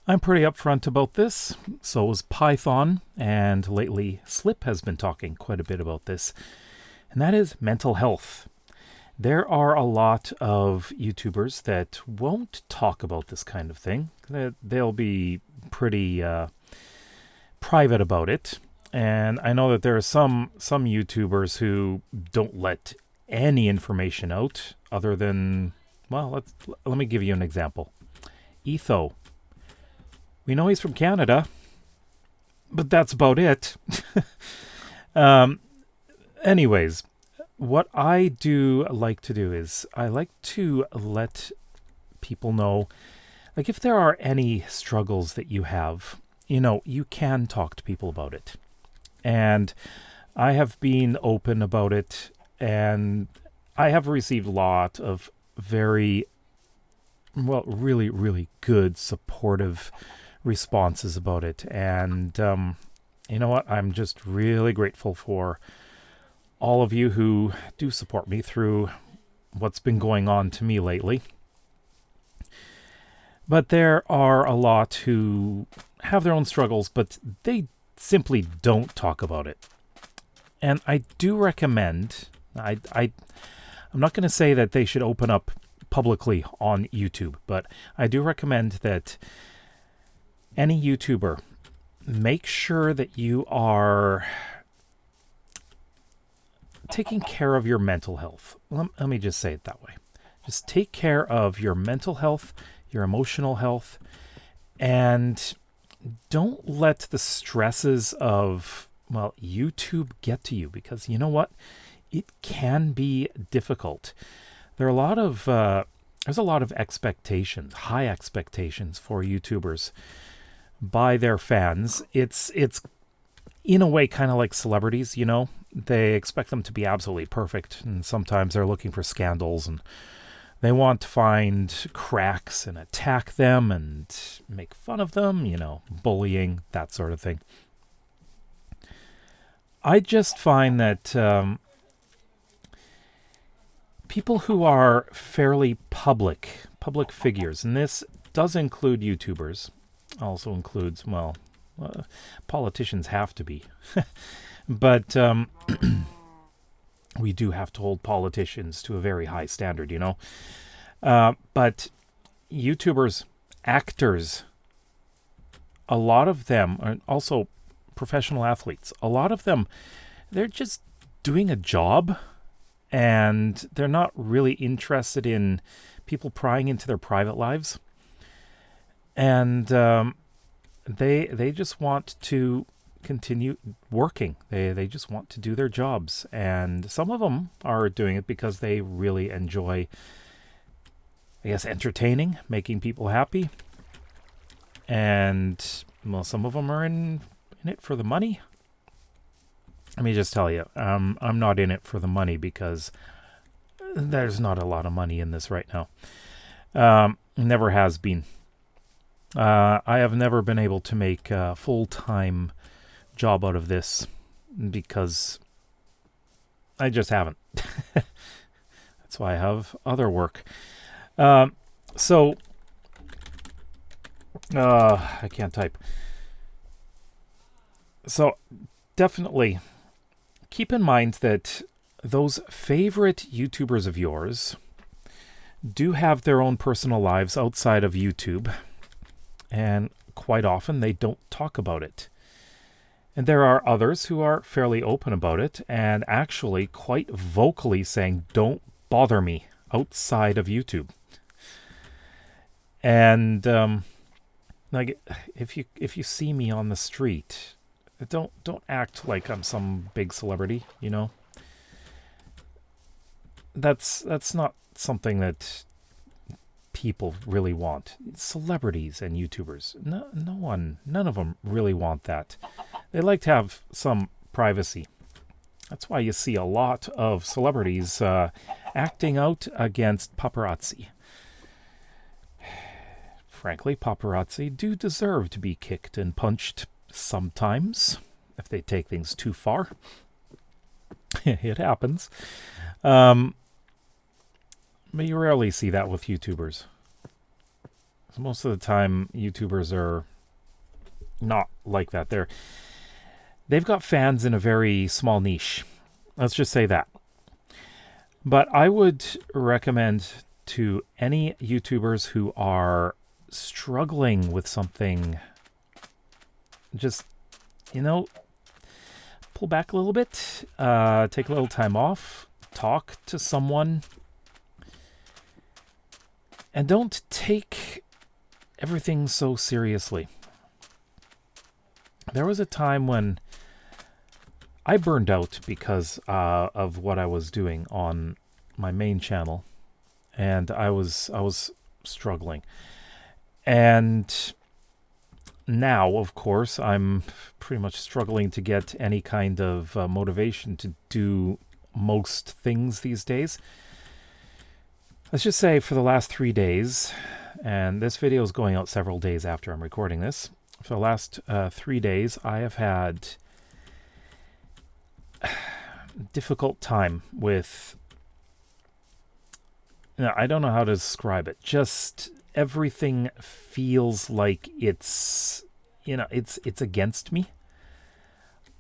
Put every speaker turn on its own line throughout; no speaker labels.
I'm pretty upfront about this. So is Python, and lately Slip has been talking quite a bit about this, and that is mental health. There are a lot of YouTubers that won't talk about this kind of thing. They'll be pretty private about it. And I know that there are some YouTubers who don't let any information out other than, well, let me give you an example. Etho. We know he's from Canada, but that's about it. um, anyways, what I do like to do is I like to let people know, like, if there are any struggles that you have, you can talk to people about it. And I have been open about it, and I have received a lot of very, well, really, really good, supportive responses about it. And you know what? I'm just really grateful for all of you who do support me through what's been going on to me lately. But there are a lot who have their own struggles, but they simply don't talk about it. And I do recommend, I'm not going to say that they should open up publicly on YouTube, but I do recommend that any YouTuber, make sure that you are taking care of your mental health. Let me just say it that way. Just take care of your mental health, your emotional health, and don't let the stresses of, well, YouTube get to you, because you know what? It can be difficult. There's a lot of expectations, high expectations for YouTubers by their fans. It's in a way kind of like celebrities, They expect them to be absolutely perfect, and sometimes they're looking for scandals, and they want to find cracks and attack them and make fun of them, bullying, that sort of thing. I just find that people who are fairly public figures, and this does include YouTubers, also includes, well, politicians have to be. But we do have to hold politicians to a very high standard, But YouTubers, actors, a lot of them, are also professional athletes, a lot of them, they're just doing a job, and they're not really interested in people prying into their private lives. And they just want to continue working. They just want to do their jobs, and some of them are doing it because they really enjoy, I guess, entertaining, making people happy. And well, some of them are in it for the money. Let me just tell you, I'm not in it for the money, because there's not a lot of money in this right now. Never has been. I have never been able to make a full-time job out of this, because I just haven't. That's why I have other work. So I can't type. So definitely keep in mind that those favorite YouTubers of yours do have their own personal lives outside of YouTube, and quite often they don't talk about it. And there are others who are fairly open about it, and actually quite vocally saying, "Don't bother me outside of YouTube." And like, if you see me on the street, don't act like I'm some big celebrity, That's not something that people really want. Celebrities and YouTubers, none of them really want that. They like to have some privacy. That's why you see a lot of celebrities acting out against paparazzi. Frankly, paparazzi do deserve to be kicked and punched sometimes if they take things too far. It happens. But you rarely see that with YouTubers. So most of the time, YouTubers are not like that. They've got fans in a very small niche. Let's just say that. But I would recommend to any YouTubers who are struggling with something, just, pull back a little bit, take a little time off, talk to someone, and don't take everything so seriously. There was a time when I burned out because of what I was doing on my main channel, and I was struggling. And now, of course, I'm pretty much struggling to get any kind of motivation to do most things these days. Let's just say for the last 3 days, and this video is going out several days after I'm recording this. For the last 3 days, I have had difficult time with, I don't know how to describe it. Just everything feels like it's against me.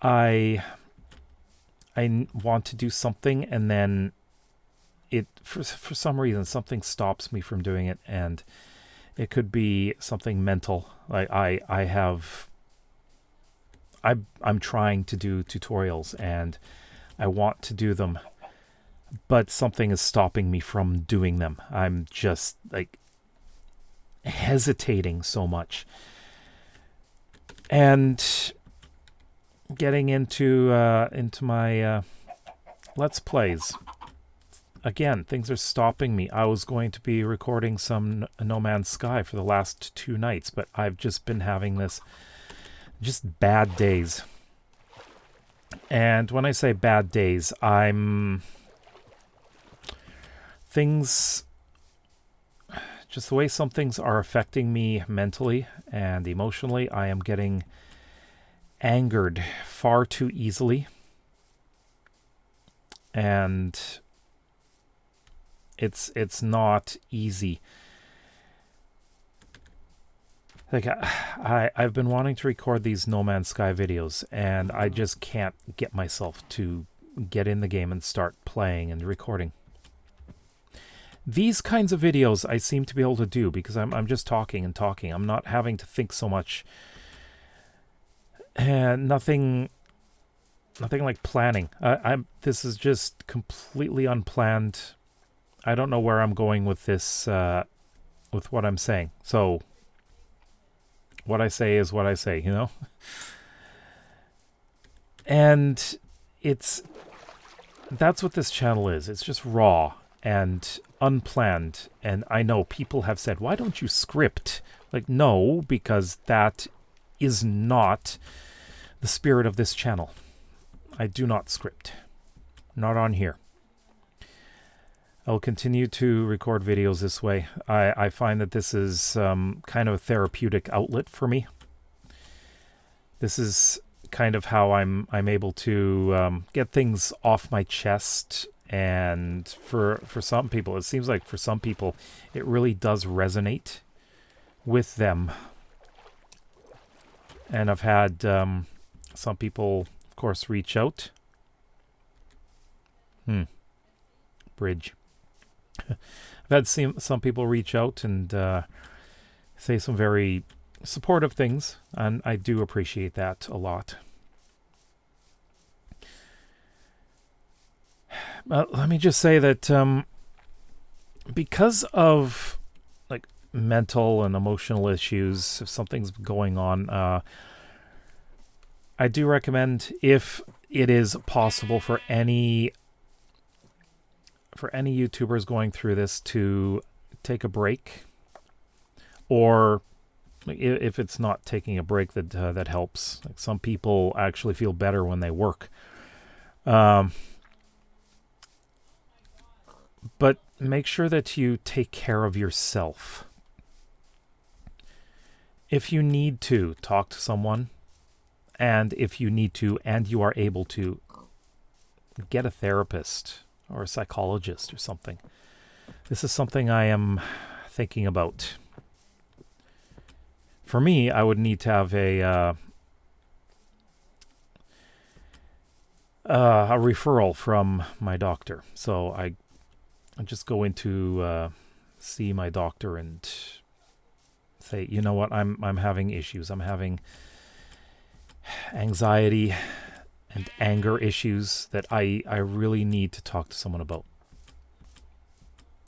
I want to do something, and then it for some reason something stops me from doing it, and it could be something mental. Like I'm trying to do tutorials and I want to do them, but something is stopping me from doing them. I'm just like hesitating so much. And getting into my Let's Plays. Again, things are stopping me. I was going to be recording some No Man's Sky for the last 2 nights, but I've just been having this just bad days. And when I say bad days, just the way some things are affecting me mentally and emotionally, I am getting angered far too easily. And it's not easy. Like, I've been wanting to record these No Man's Sky videos, and I just can't get myself to get in the game and start playing and recording. These kinds of videos I seem to be able to do because I'm just talking and talking. I'm not having to think so much. And nothing like planning. This is just completely unplanned. I don't know where I'm going with this, with what I'm saying. So what I say is what I say, And that's what this channel is. It's just raw and unplanned. And I know people have said, why don't you script? Like, no, because that is not the spirit of this channel. I do not script. Not on here. I'll continue to record videos this way. I find that this is kind of a therapeutic outlet for me. This is kind of how I'm able to get things off my chest. And for some people, it seems like for some people, it really does resonate with them. And I've had some people, of course, reach out. Bridge. I've had some people reach out and say some very supportive things, and I do appreciate that a lot. Let me just say that because of like mental and emotional issues, if something's going on, I do recommend, if it is possible for any YouTubers going through this, to take a break, or if it's not taking a break, that helps. Like, some people actually feel better when they work. But make sure that you take care of yourself. If you need to, talk to someone, and if you need to and you are able to, get a therapist or a psychologist or something. This is something I am thinking about. for me, I would need to have a referral from my doctor. So I just go into see my doctor and say, you know what, I'm having issues. I'm having anxiety and anger issues that I really need to talk to someone about.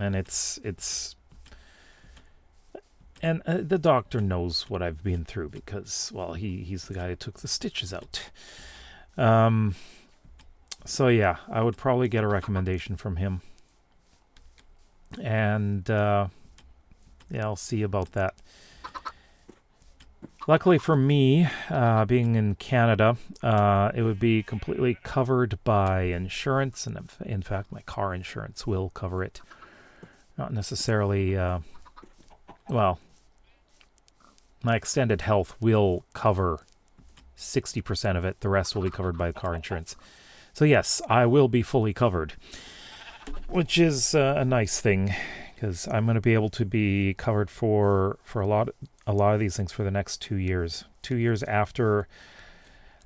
And and the doctor knows what I've been through because, well, he's the guy who took the stitches out. So yeah, I would probably get a recommendation from him. And yeah, I'll see about that. Luckily for me, being in Canada, it would be completely covered by insurance. And in fact, my car insurance will cover it. Not necessarily, well, my extended health will cover 60% of it. The rest will be covered by car insurance. So yes, I will be fully covered, which is a nice thing because I'm going to be able to be covered for a lot of these things for the next 2 years. 2 years after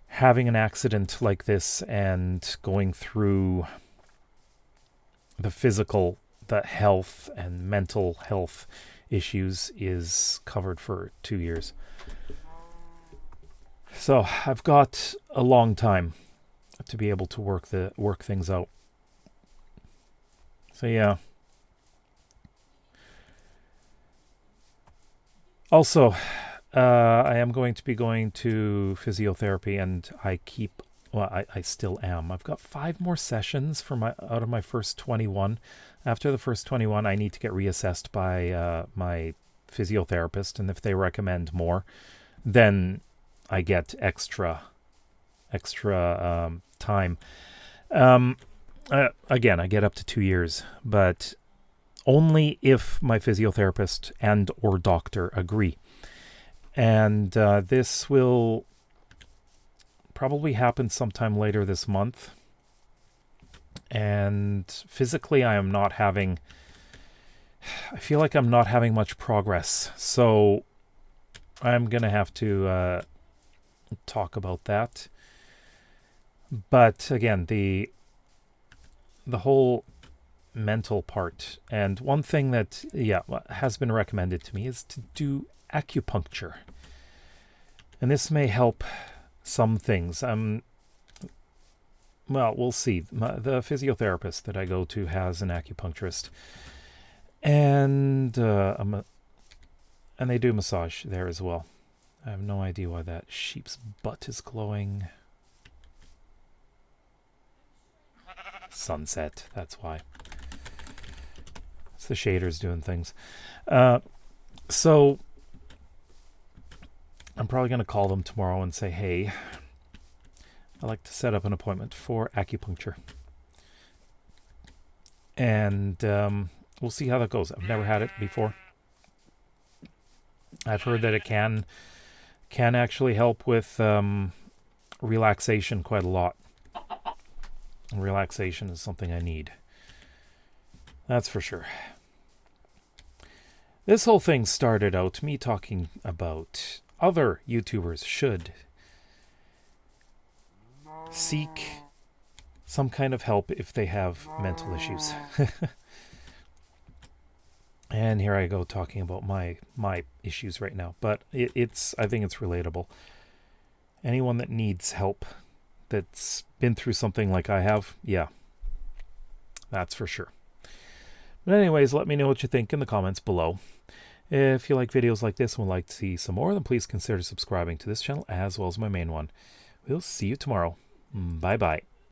having an accident like this and going through the physical, the health and mental health issues is covered for 2 years. So I've got a long time to be able to work things out. So yeah. Also, I am going to be going to physiotherapy, and I still am. I've got 5 more sessions out of my first 21. After the first 21, I need to get reassessed by my physiotherapist, and if they recommend more, then I get extra time. Again, I get up to 2 years, but only if my physiotherapist and or doctor agree. And this will probably happen sometime later this month. And physically, I feel like I'm not having much progress. So I'm going to have to talk about that. But again, the whole mental part, and one thing that has been recommended to me is to do acupuncture, and this may help some things. Well, we'll see. The physiotherapist that I go to has an acupuncturist, and they do massage there as well. I have no idea why that sheep's butt is glowing. Sunset, that's why. It's the shaders doing things. So I'm probably going to call them tomorrow and say, hey, I'd like to set up an appointment for acupuncture. And we'll see how that goes. I've never had it before. I've heard that it can actually help with relaxation quite a lot. And relaxation is something I need. That's for sure. This whole thing started out me talking about other YouTubers should seek some kind of help if they have mental issues. And here I go talking about my issues right now. But I think it's relatable. Anyone that needs help, that's been through something like I have, yeah, that's for sure. But anyways, let me know what you think in the comments below. If you like videos like this and would like to see some more, then please consider subscribing to this channel as well as my main one. We'll see you tomorrow. Bye-bye.